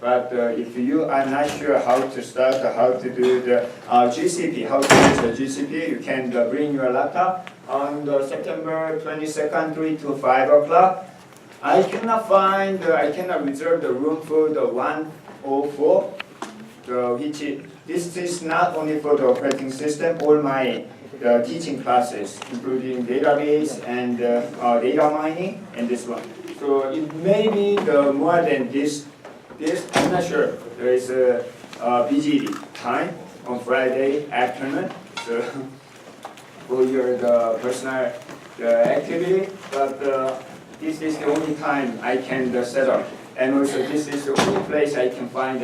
But if you are not sure how to start, how to do the GCP, how to use the GCP, you can bring your laptop on the September 22nd, 3 to 5 o'clock. I cannot reserve the room for the 104, this is not only for the operating system, all my teaching classes, including database and data mining, and this one. So it may be more than this, I'm not sure. There is a BGD time on Friday afternoon, so for your personal activity, but this is the only time I can set up. And also this is the only place I can find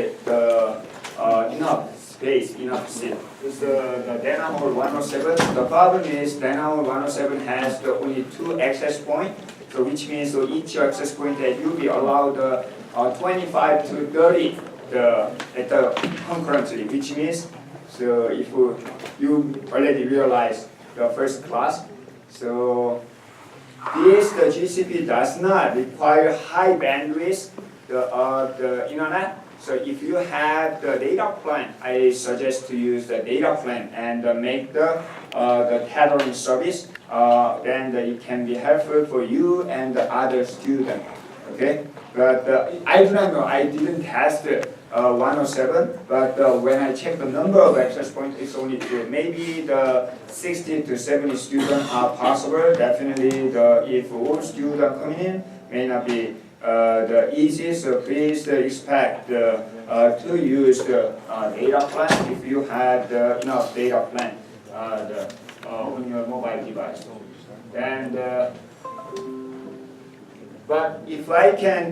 enough space, enough seat. It's the Dana Hall 107. The problem is Dana Hall 107 has only 2 access points, so which means each access point that you'll be allowed 25 to 30 concurrently, which means so if you already realize the first class, so the GCP does not require high bandwidth the internet. So if you have the data plan, I suggest to use the data plan and make the tethering service. Then it can be helpful for you and the other student. Okay, but I do not know. I didn't test 107, but when I check the number of access points, it's only 2. Maybe the 60 to 70 students are possible. Definitely, if all students coming in may not be the easiest, so please expect to use the data plan if you have enough data plan on your mobile device. And but if I can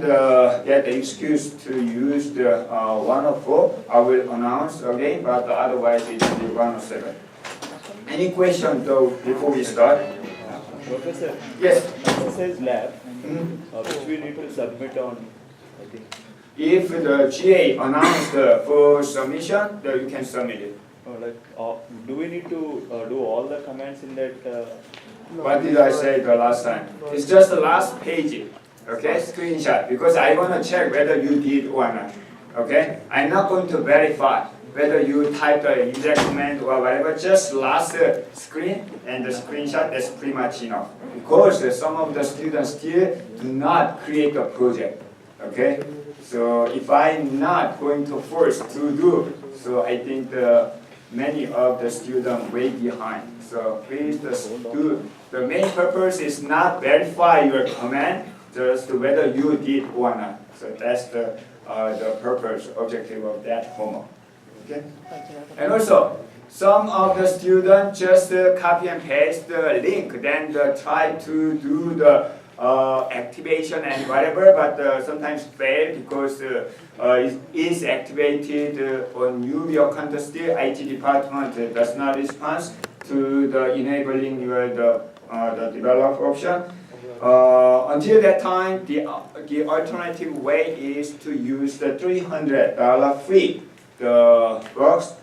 get the excuse to use the 104, I will announce again, but otherwise it will be 107. Any question though before we start? Professor, yes. exercise lab, which we need to submit on, I think. If the GA announced for submission, then you can submit it. Do we need to do all the commands in that? What did I say the last time? It's just the last page, okay, screenshot, because I want to check whether you did or not, okay? I'm not going to verify whether you type the exact command or whatever, just last screen and the screenshot, that's pretty much enough. Because some of the students still do not create a project, okay? So if I'm not going to force to do, so I think many of the students way behind. So please do. The main purpose is not verify your command, just whether you did or not. So that's the purpose, objective of that homework. Okay? And also, some of the students just copy and paste the link, then try to do the activation and whatever, but sometimes fail because it is activated on your content still. IT department does not respond to the enabling your the develop option. Until that time, the alternative way is to use the $300 free box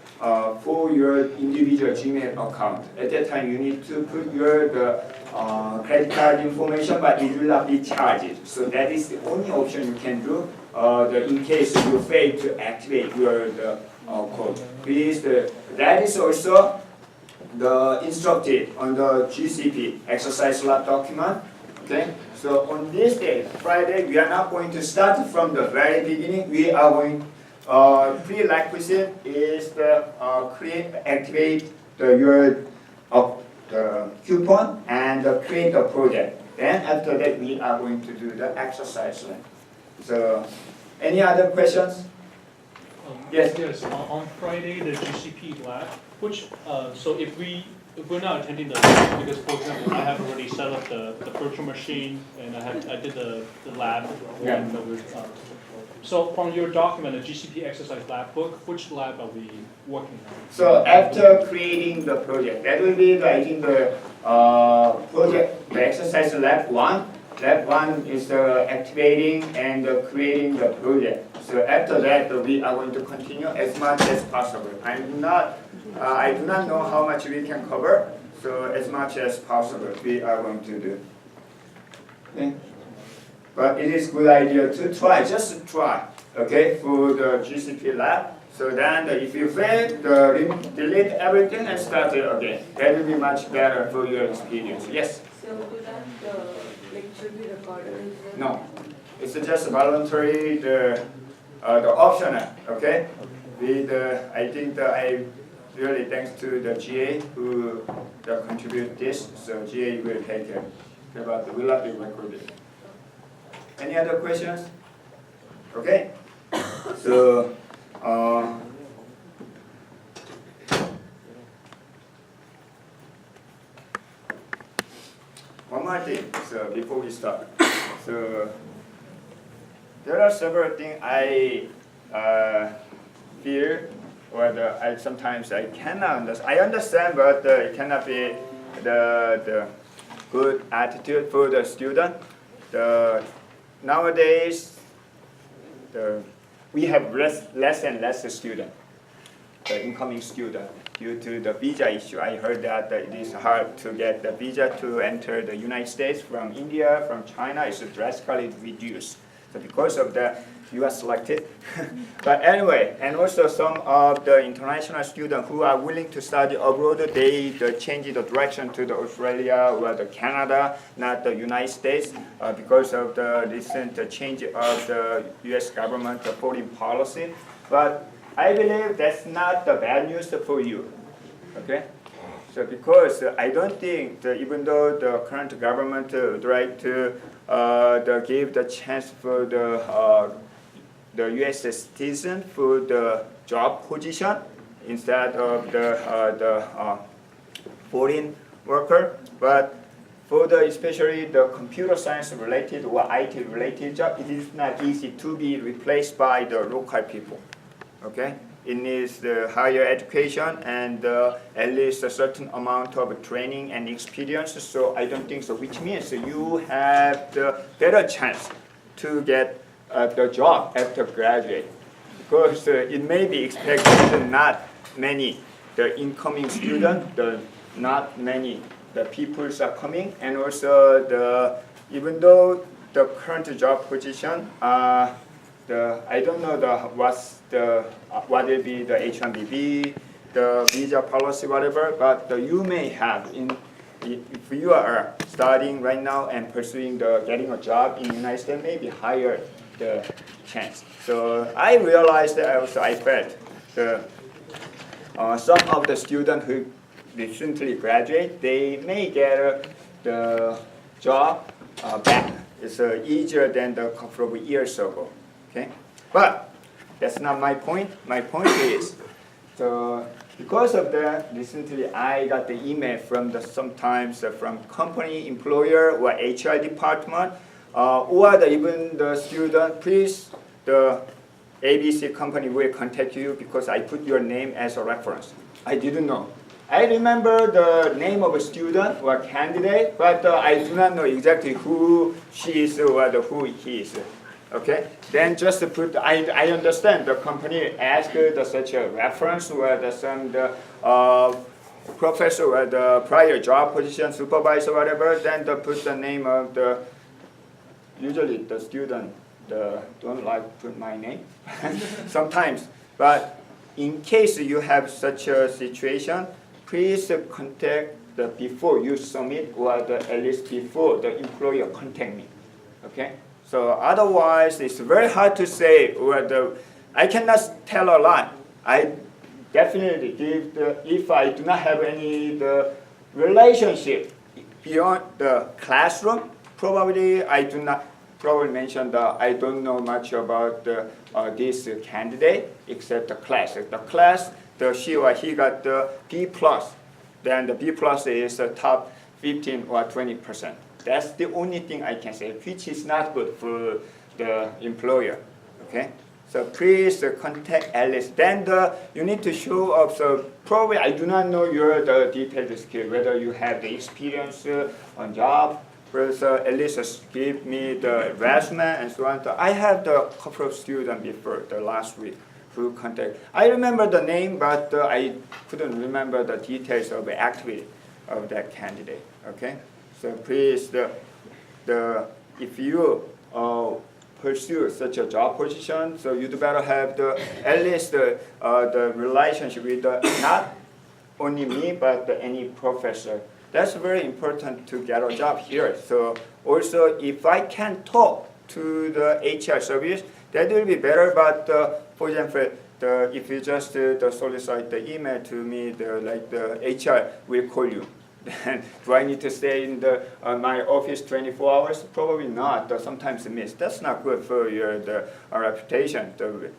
for your individual Gmail account. At that time, you need to put your credit card information, but it will not be charged. So that is the only option you can do in case you fail to activate your code. Please, that is also the instructed on the GCP exercise lab document. Okay, so on this day, Friday, we are not going to start from the very beginning. We are going prerequisite is the activate your coupon and create a project. Then after that, we are going to do the exercise. So, any other questions? Yes. Yes. On Friday, the GCP lab. Which so if we're not attending the lab, because for example, I have already set up the virtual machine and I did the lab. Yeah. So from your document, the GCP exercise lab book, which lab are we working on? So after creating the project, that will be I think the project, the exercise lab 1. Lab 1 is activating and creating the project. So after that, we are going to continue as much as possible. I do not know how much we can cover, so as much as possible we are going to do. Okay? But it is good idea to try, just try. okay, for the GCP lab. So then if you fail, delete everything and start it again. That will be much better for your experience. Yes? So to that, the lecture be recorded as well? No. It's just voluntary, the optional, okay? With, I think that I really thanks to the GA who contribute this. So GA will take care. But will not be recorded. Any other questions? Okay. So, one more thing. So before we start, so there are several things I fear, or I sometimes I cannot understand. I understand, but it cannot be the good attitude for the student. Nowadays, we have less and less student, the incoming student, due to the visa issue. I heard that it is hard to get the visa to enter the United States from India, from China. It's drastically reduced. So because of that, you are selected. But anyway, and also some of the international students who are willing to study abroad, they change the direction to the Australia or the Canada, not the United States, because of the recent change of the U.S. government foreign policy. But I believe that's not the bad news for you, okay? So because I don't think that even though the current government would like to give the chance for the U.S. citizen for the job position instead of the foreign worker, but for the especially the computer science related or IT related job, it is not easy to be replaced by the local people. Okay, it needs the higher education and at least a certain amount of training and experience. So I don't think so, which means you have the better chance to get the job after graduate, because it may be expected not many the incoming student, not many the peoples are coming, and also even though the current job position I don't know what will be the H-1B, the visa policy, whatever, but you may have if you are studying right now and pursuing getting a job in the United States, maybe higher the chance. So I realized that also I felt some of the students who recently graduate, they may get the job back. It's easier than a couple of years ago. Okay, but that's not my point. My point is, because of that, recently I got the email from sometimes from company, employer, or HR department, or even the student. Please, the ABC company will contact you because I put your name as a reference. I didn't know. I remember the name of a student or candidate, but I do not know exactly who she is or who he is. Okay, then just to put, I understand the company asked such a reference or some professor or the prior job position, supervisor, whatever, then to put the name of usually the student don't like to put my name sometimes. But in case you have such a situation, please contact before you submit or at least before the employer contact me. Okay. So otherwise, it's very hard to say. I cannot tell a lot. I definitely give if I do not have any relationship beyond the classroom. Probably I do not. Probably mention that I don't know much about this candidate except the class. The class, she or he got the B+. Then the B+ is the top 15 or 20%. That's the only thing I can say, which is not good for the employer. Okay, so please contact Alice. Then you need to show up. So probably I do not know your detailed skill, whether you have the experience on job. First, at least give me the resume and so on. So I have the couple of students before the last week who contact. I remember the name, but I couldn't remember the details of the activity of that candidate. Okay. So please, if you pursue such a job position, so you'd better have at least the relationship with not only me but any professor. That's very important to get a job here. So also, if I can talk to the HR service, that will be better. But for example, if you just solicit the email to me, the HR will call you. Then do I need to stay in my office 24 hours? Probably not. Sometimes miss. That's not good for your reputation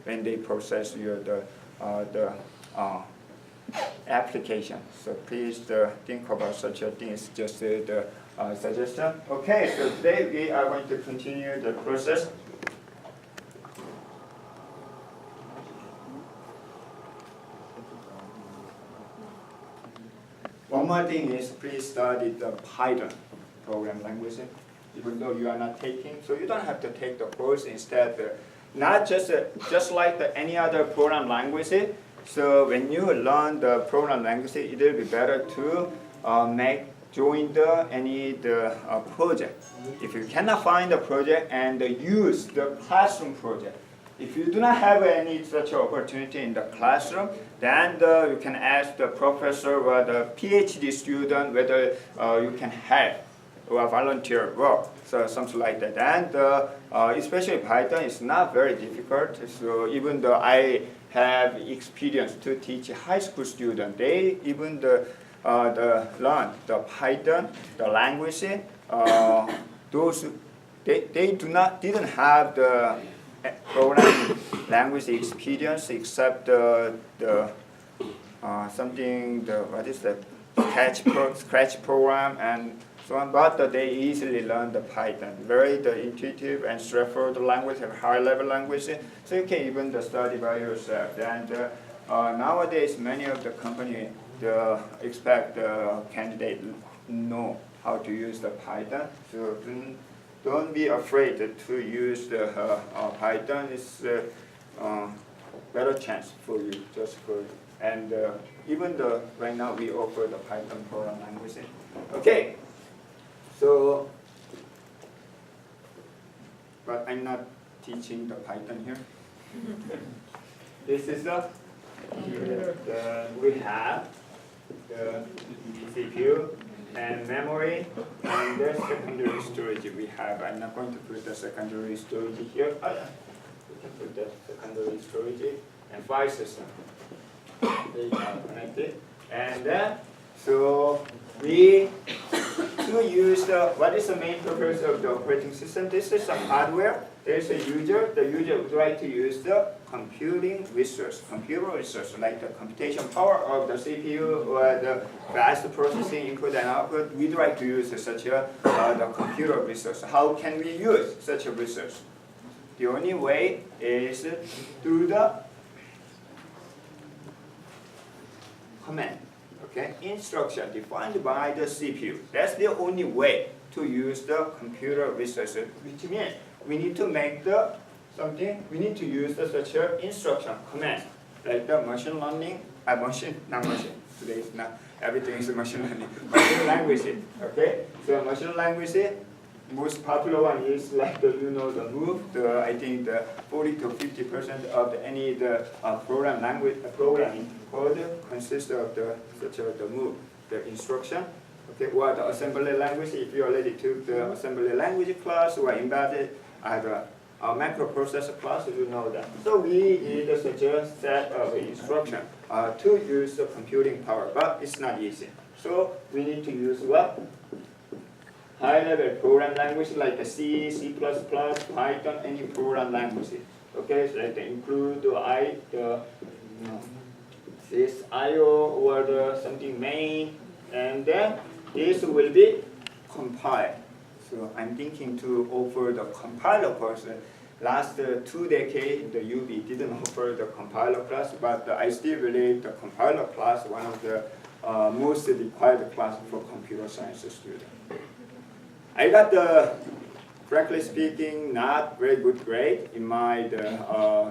when they process your application. So please think about such a thing. It's just the suggestion. Okay, so today we are going to continue the process. One more thing is please study the Python program language, even though you are not taking. So you don't have to take the course. Instead, not just like any other program language. So when you learn the program language, it will be better to join any project. If you cannot find a project and use the classroom project. If you do not have any such opportunity in the classroom, then you can ask the professor or the PhD student whether you can help or volunteer work, so something like that. And especially Python is not very difficult. So even though I have experience to teach high school students, they even learn the Python, the language. Those they didn't have the programming language experience except what is that Scratch program and so on, but they easily learn the Python. Very intuitive and straightforward language, a high level language, so you can even study by yourself. And nowadays many of the company expect the candidate know how to use the Python. So don't be afraid to use the Python. It's better chance for you, just for. And even right now we offer the Python program language. Okay, so but I'm not teaching the Python here. This is we have the CPU and memory, and the secondary storage we have. I'm not going to put the secondary storage here. We can put the secondary storage and file system. They are connected. And then, so we to use what is the main purpose of the operating system? This is some hardware. There's a user. The user would like to use the computing resource, like the computation power of the CPU or the fast processing input and output. We'd like to use such a the computer resource. How can we use such a resource? The only way is through the command. Okay, instruction defined by the CPU. That's the only way to use the computer resources, which means we need to make we need to use such an instruction command, like the machine learning, today is not, everything is machine learning, machine language, okay? So machine language, most popular one is like the move, I think the 40 to 50% of any programming code consists of the move, the instruction. Okay, or the assembly language, if you already took the assembly language class or embedded either a microprocessor class, you know that. So we need such a set of instruction to use the computing power, but it's not easy. So we need to use what? High-level program language like C, C++, Python, any program language. Okay, so they include this IO or something main, and then this will be compiled. So I'm thinking to offer the compiler course. Last 2 decades, the UB didn't offer the compiler class, but I still believe the compiler class one of the most required class for computer science students. I got frankly speaking, not very good grade in my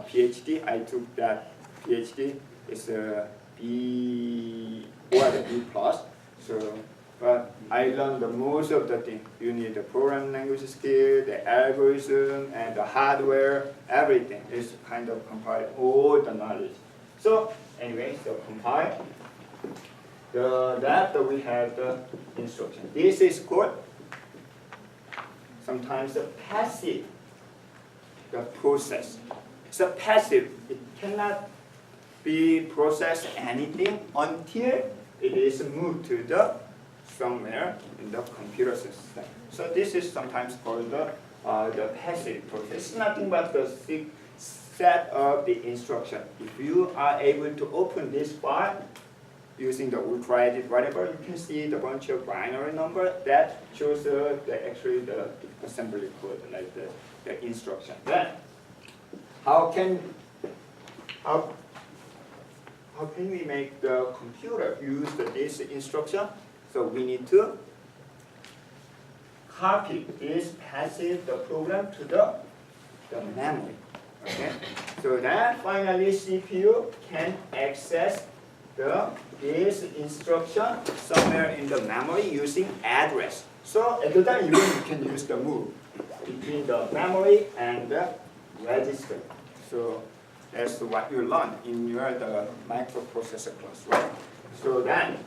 PhD. I took that PhD. It's a B or the B plus. So But I learned the most of the thing. You need the program language skill, the algorithm, and the hardware. Everything is kind of compile all the knowledge. So anyway, so compile. That we have the instruction. This is called sometimes the passive, the process. It's a passive. It cannot be processed anything until it is moved to the somewhere in the computer system. So this is sometimes called the passive process. It's nothing but the set of the instruction. If you are able to open this file using the ultra-edit, whatever, you can see the bunch of binary number that shows actually the assembly code, like the instruction. Then, how can we make the computer use this instruction? So we need to copy this passive the program to the memory. Okay, so that finally CPU can access this instruction somewhere in the memory using address. So at the time you can use the move between the memory and the register. So that's what you learn in the microprocessor class, right? So then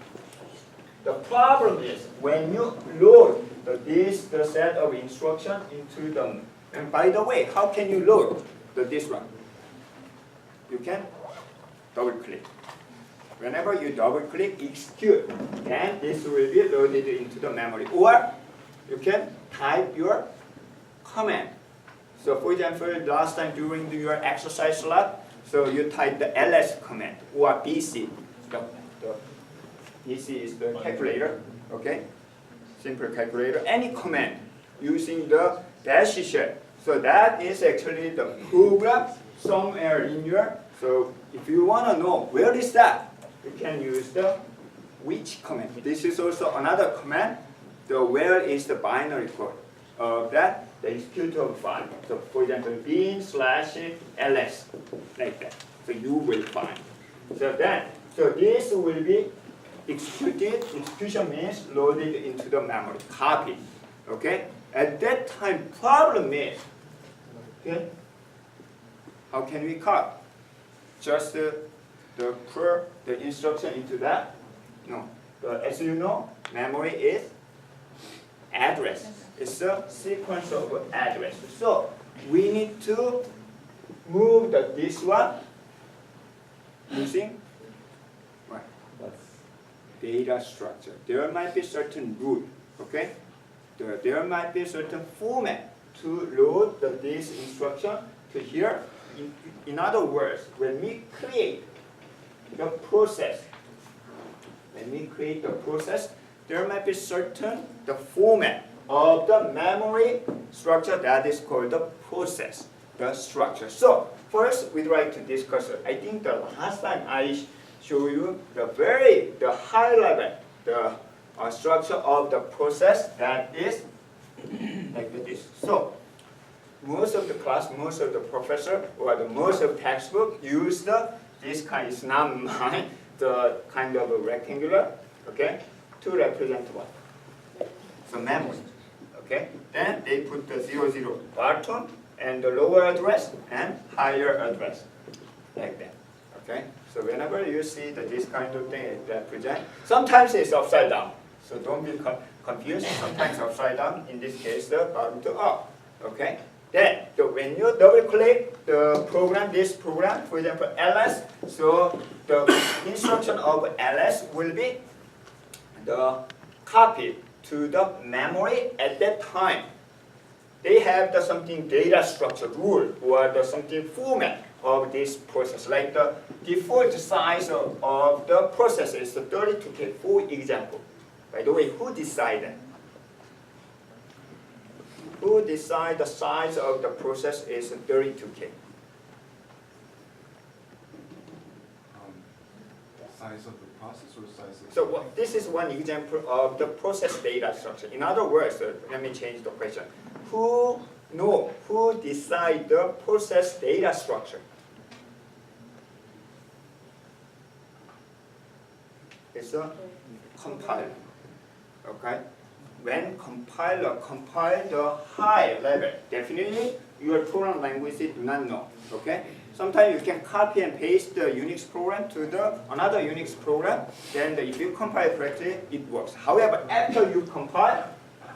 the problem is when you load the set of instruction into the, and by the way, how can you load this one? You can double click. Whenever you double click execute, then this will be loaded into the memory. Or you can type your command. So for example, last time during your exercise lab, so you type the ls command or BC. The BC is the calculator, okay? Simple calculator. Any command using the dash shell. So that is actually the program somewhere in your. So if you want to know where is that, you can use the which command. This is also another command. The where is the binary code of that the executable file. So for example, bin/ls like that. So you will find. So this will be executed. Execution means loaded into the memory, copied. Okay. At that time, problem is, okay, how can we copy? Just the instruction into that? No. As you know, memory is address. It's a sequence of address. So we need to move this one using what? Data structure. There might be certain root, okay? There might be certain format to load this instruction to here. In other words, when we create the process, there might be certain the format of the memory structure that is called the process, the structure. So first we'd like to discuss it. I think the last time I showed you the high level, the structure of the process that is like this. So most of the class, most of the professor, or most of textbook use this kind. It's not mine. The kind of a rectangular, okay, to represent what? So memory, okay. Then they put the 00 bottom and the lower address and higher address, like that, okay. So whenever you see this kind of thing, it represents. Sometimes it's upside down. So don't be confused. Sometimes upside down. In this case, the bottom to up. Okay. Then, when you double click the program, this program, for example, ls. So the instruction of ls will be the copy to the memory at that time. They have something data structure rule or something format of this process. Like the default size of the process is 32K, for example. By the way, who decided? Who decide the size of the process is 32K? Size of the process or size of So this is one example of the process data structure. In other words, let me change the question. Who decide the process data structure? It's a compiler. okay? When compiler compile the high level, definitely your program language do not know, okay? Sometimes you can copy and paste the Unix program to the another Unix program, then if you compile correctly, it works. However, after you compile,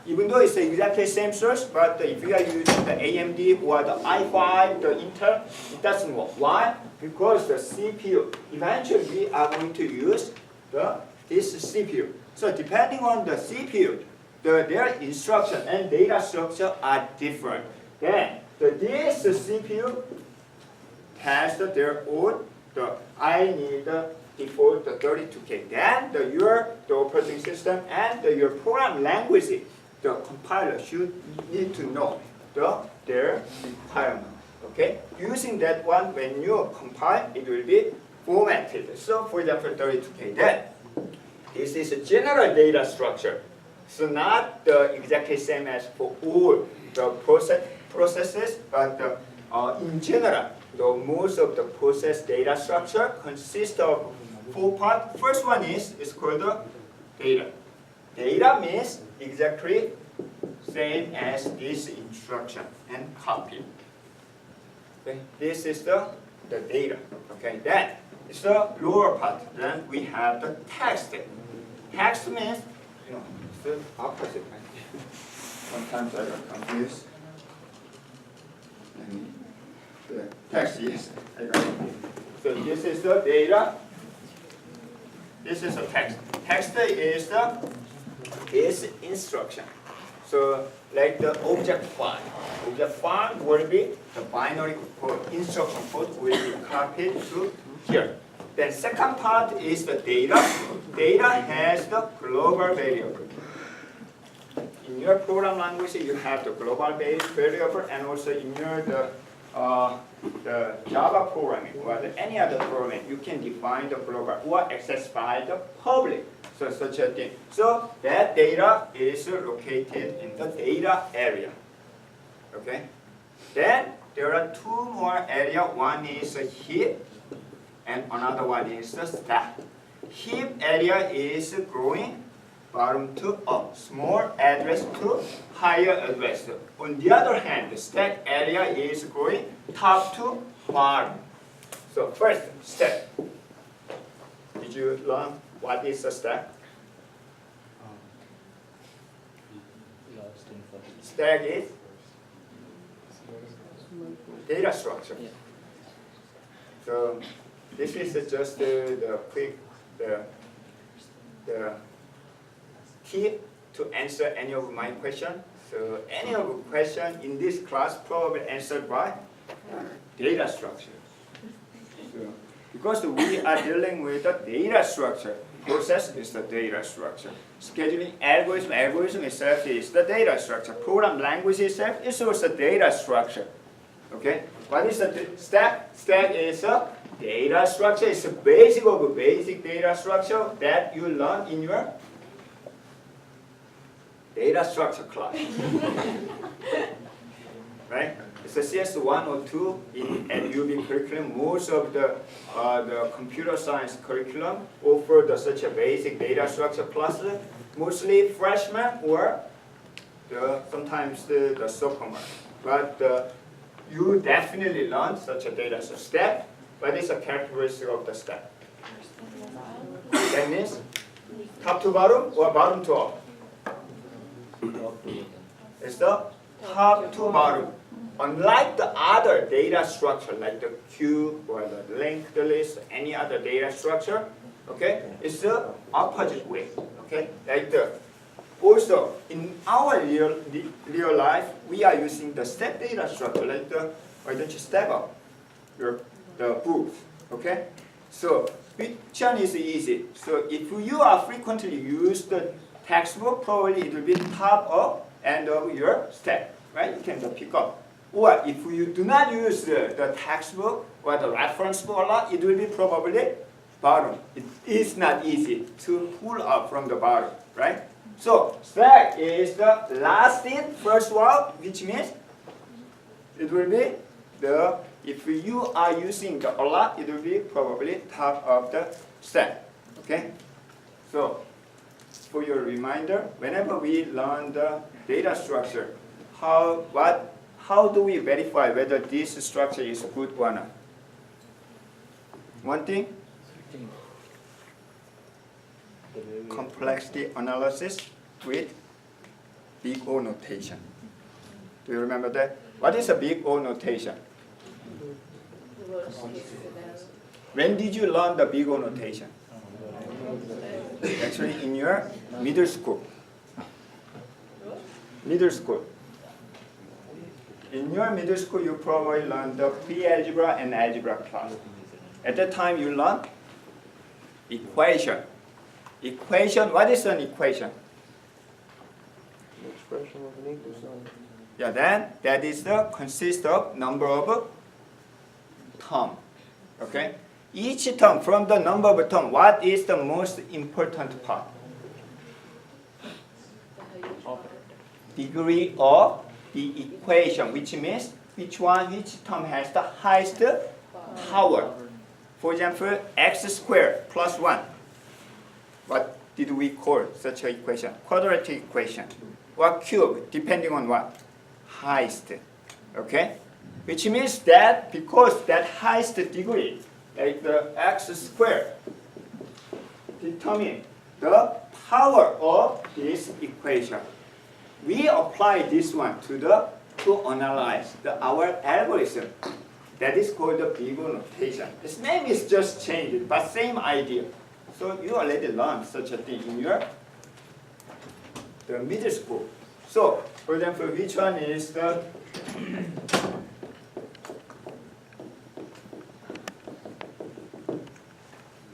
even though it's exactly the same source, but if you are using the AMD or the i5, the Intel, it doesn't work. Why? Because the CPU, eventually we are going to use this CPU. So depending on the CPU, their instruction and data structure are different. Then this CPU has their own, I need the default 32K. Then the operating system and your program language, the compiler should need to know their requirement. Okay? Using that one, when you compile, it will be formatted. So for example, 32K. Then this is a general data structure. So not exactly same as for all the processes, but in general, most of the process data structure consists of 4 parts. First one is called the data. Data means exactly same as this instruction and copy. Okay. This is the data. Okay. Then it's the lower part. Then we have the text. Text means it's the opposite. Right? Sometimes I got confused. The text, yes, I got confused. So this is the data. This is the text. Text is instruction. So like the object file. Object file will be the binary code, instruction code will be copied to here. Then second part is the data. Data has the global variable. In your program language, you have the global variable, and also in your the Java programming or any other programming, you can define the global or access by the public. So such a thing. So that data is located in the data area. Okay. Then there are 2 more areas. One is a heap, and another one is the stack. Heap area is growing bottom to up, small address to higher address. On the other hand, the stack area is growing top to bottom. So first, stack. Did you learn what is a stack? Stack is data structure. So this is just the quick the key to answer any of my question. So any of the question in this class probably answered by data structure. So, because we are dealing with the data structure, process is the data structure. Scheduling algorithm itself is the data structure. Program language itself is also data structure. Okay? What is the stack? Stack is a data structure. It's a basic of a basic data structure that you learn in your data structure class. Right? It's a CS1 or 2 in UB curriculum. Most of the computer science curriculum offer such a basic data structure classes, mostly freshmen or sometimes the sophomore. But you definitely learn such a data structure. Step, what is a characteristic of the step? That means top to bottom or bottom to up? It's the top to bottom. Unlike the other data structure like the queue or the linked list, any other data structure, okay, it's the opposite way. Okay, like also in our real life, we are using the step data structure. Like why don't you step up the booth? Okay, so which one is easy? So if you are frequently use the textbook, probably it will be top up and of your step, right? You can just pick up. Or if you do not use the textbook or the reference book a lot, it will be probably bottom. It is not easy to pull up from the bottom, right? So stack is the last in, first one, which means it will be if you are using a lot, it will be probably top of the stack. Okay? So for your reminder, whenever we learn the data structure, how do we verify whether this structure is good or not? One thing, complexity analysis with big O notation. Do you remember that? What is a big O notation? Worst case scenario. When did you learn the big O notation? Actually, in your middle school. Middle school. In your middle school, you probably learned the pre-algebra and algebra class. At that time, you learned equation. Equation, what is an equation? Expression of an equal sign. Yeah, then that is the consists of number of term. Okay? Each term, from the number of term, what is the most important part? Degree of the equation, which means which term has the highest power. For example, x squared plus 1. What did we call such an equation? Quadratic equation. Or cube, depending on what? Highest. Okay? Which means that because that highest degree, like the x squared, determine the power of this equation. We apply this one to analyze our algorithm. That is called the big O notation. Its name is just changed, but same idea. So you already learned such a thing in the middle school. So, for example, which one is the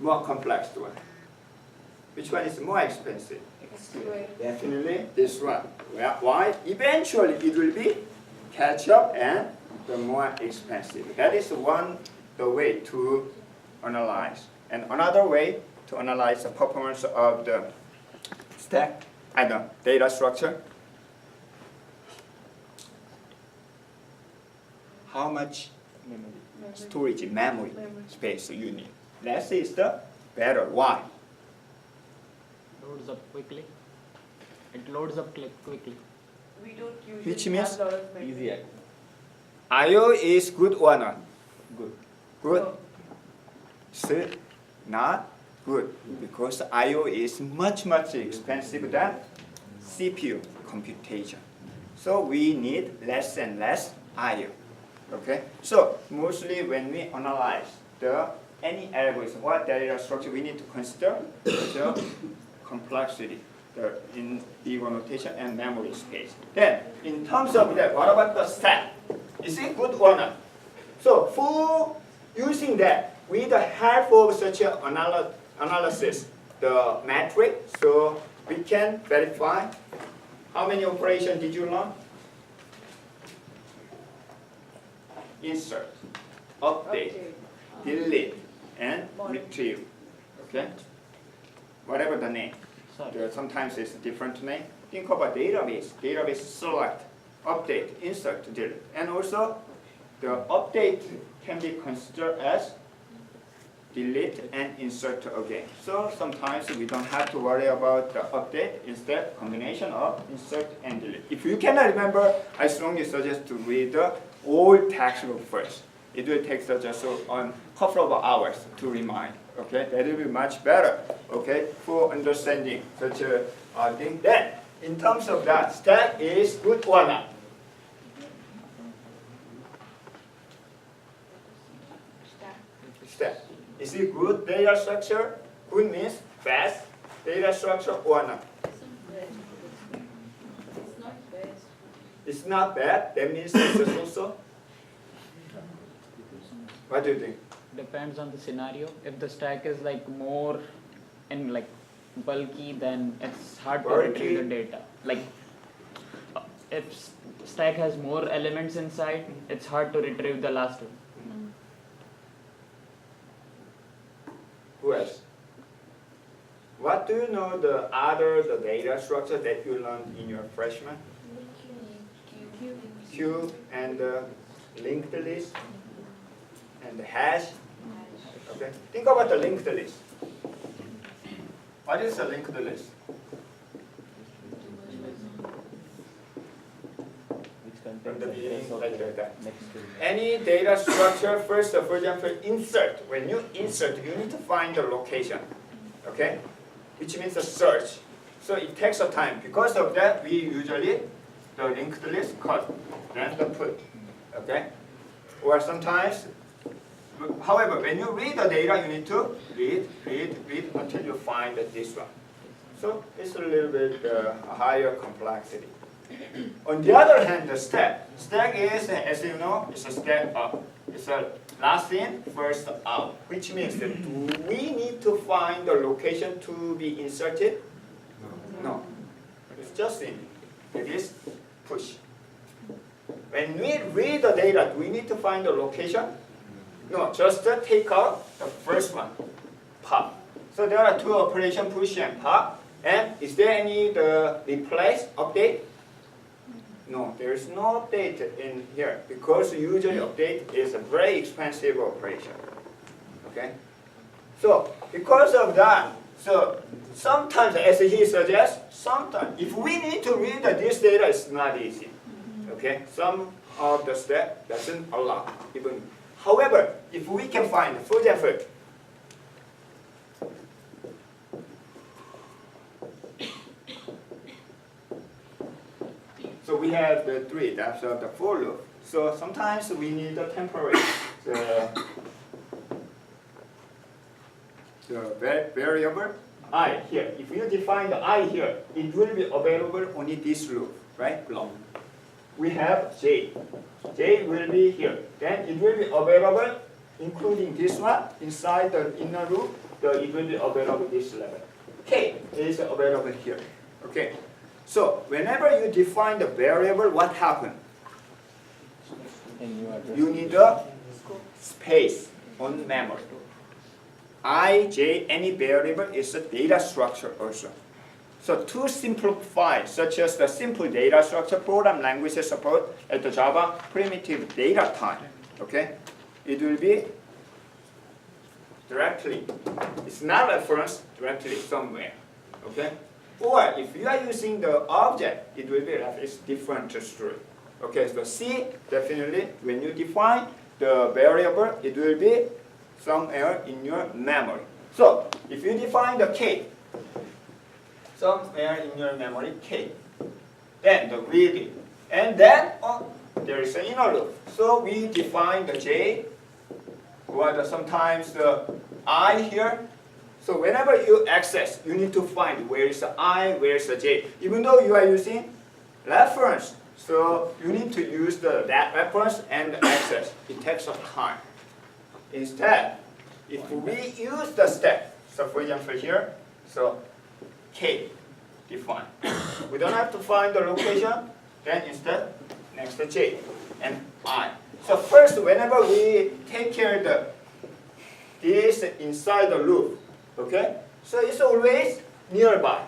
more complex one? Which one is more expensive? Definitely this one. Well, why? Eventually it will be catch up and the more expensive. That is the way to analyze. And another way to analyze the performance of the stack and the data structure. How much storage, memory space you need. Less is the better. Why? Loads up quickly. It loads up quickly. We don't usually Which means have a lot of memory. Easy access. I/O is good or not? Good. Good. No. Still not good because I/O is much expensive than CPU computation. So we need less and less I/O. Okay. So mostly when we analyze any algorithm, what data structure we need to consider the complexity in big O notation and memory space. Then in terms of that, what about the stack? Is it good or not? So for using that, with the help of such an analysis, the metric, so we can verify how many operations did you learn? Insert, update, delete, and retrieve. Okay? Whatever the name. Sometimes it's a different name. Think about database. Database select, update, insert, delete. And also, the update can be considered as delete and insert again. So sometimes we don't have to worry about the update. Instead, combination of insert and delete. If you cannot remember, I strongly suggest to read the old textbook first. It will take just a couple of hours to remind. Okay, that will be much better. Okay, for understanding such a thing. Then, in terms of that, stack is good or not? Stack. Is it good data structure? Good means fast data structure or not? It's not best. It's not bad. That means it's also. What do you think? Depends on the scenario. If the stack is like more in like bulky, then it's hard to retrieve the data. Like if stack has more elements inside, it's hard to retrieve the last one. Who else? What do you know the data structure that you learned in your freshman? Queue and the linked list and the hash. Okay. Think about the linked list. What is a linked list? from the beginning, Yes, like okay. that. Next to Any data structure, first, for example, insert. When you insert, you need to find the location, okay? Which means a search. So it takes a time. Because of that, we usually, the linked list cut, then the put, okay? Or sometimes, however, when you read the data, you need to read until you find this one. So it's a little bit higher complexity. On the other hand, the stack. Stack is, as you know, it's a stack up. It's a last in, first out, which means that do we need to find the location to be inserted? No. It's just in. It is push. When we read the data, do we need to find the location? No, just take out the first one, pop. So there are two operations, push and pop. And is there any replace, update? No, there is no update in here because usually update is a very expensive operation. Okay? So because of that, so sometimes, as he suggests, sometimes if we need to read this data, it's not easy. Okay? Some of the step doesn't allow even. However, if we can find, for example, so we have the three depths of the for loop. So sometimes we need a temporary the variable I here. If you define the I here, it will be available only this loop, right? Long. We have J. J will be here. Then it will be available, including this one, inside the inner loop, it will be available this level. K is available here. Okay. So whenever you define the variable, what happens? You need a space on memory. I, J, any variable is a data structure also. So to simplify, such as the simple data structure program languages support at the Java primitive data type, okay? It will be directly, it's not referenced directly somewhere, okay? Or if you are using the object, it will be it's different story. Okay, so C, definitely, when you define the variable, it will be somewhere in your memory. So, if you define the K, somewhere in your memory, K, then the reading, and then there is an inner loop. So, we define the J, or sometimes the I here. So whenever you access, you need to find where is the I, where is the J. Even though you are using reference, so you need to use that reference and access. It takes some time. Instead, if we use the step, so for example here, so K, define. We don't have to find the location, then instead, next to J and I. So first, whenever we take care of this inside the loop, okay, so it's always nearby.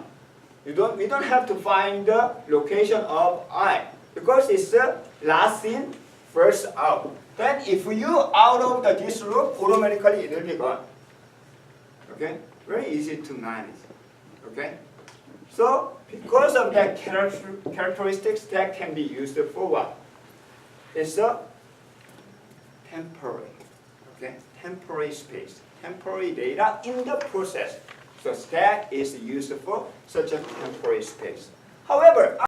We don't have to find the location of I because it's the last in, first out. Then if you out of this loop, automatically it will be gone. Okay, very easy to manage. Okay, so because of that characteristics, that can be used for what? It's a temporary. Okay, temporary space. Temporary data in the process. So stack is used for such a temporary space. However,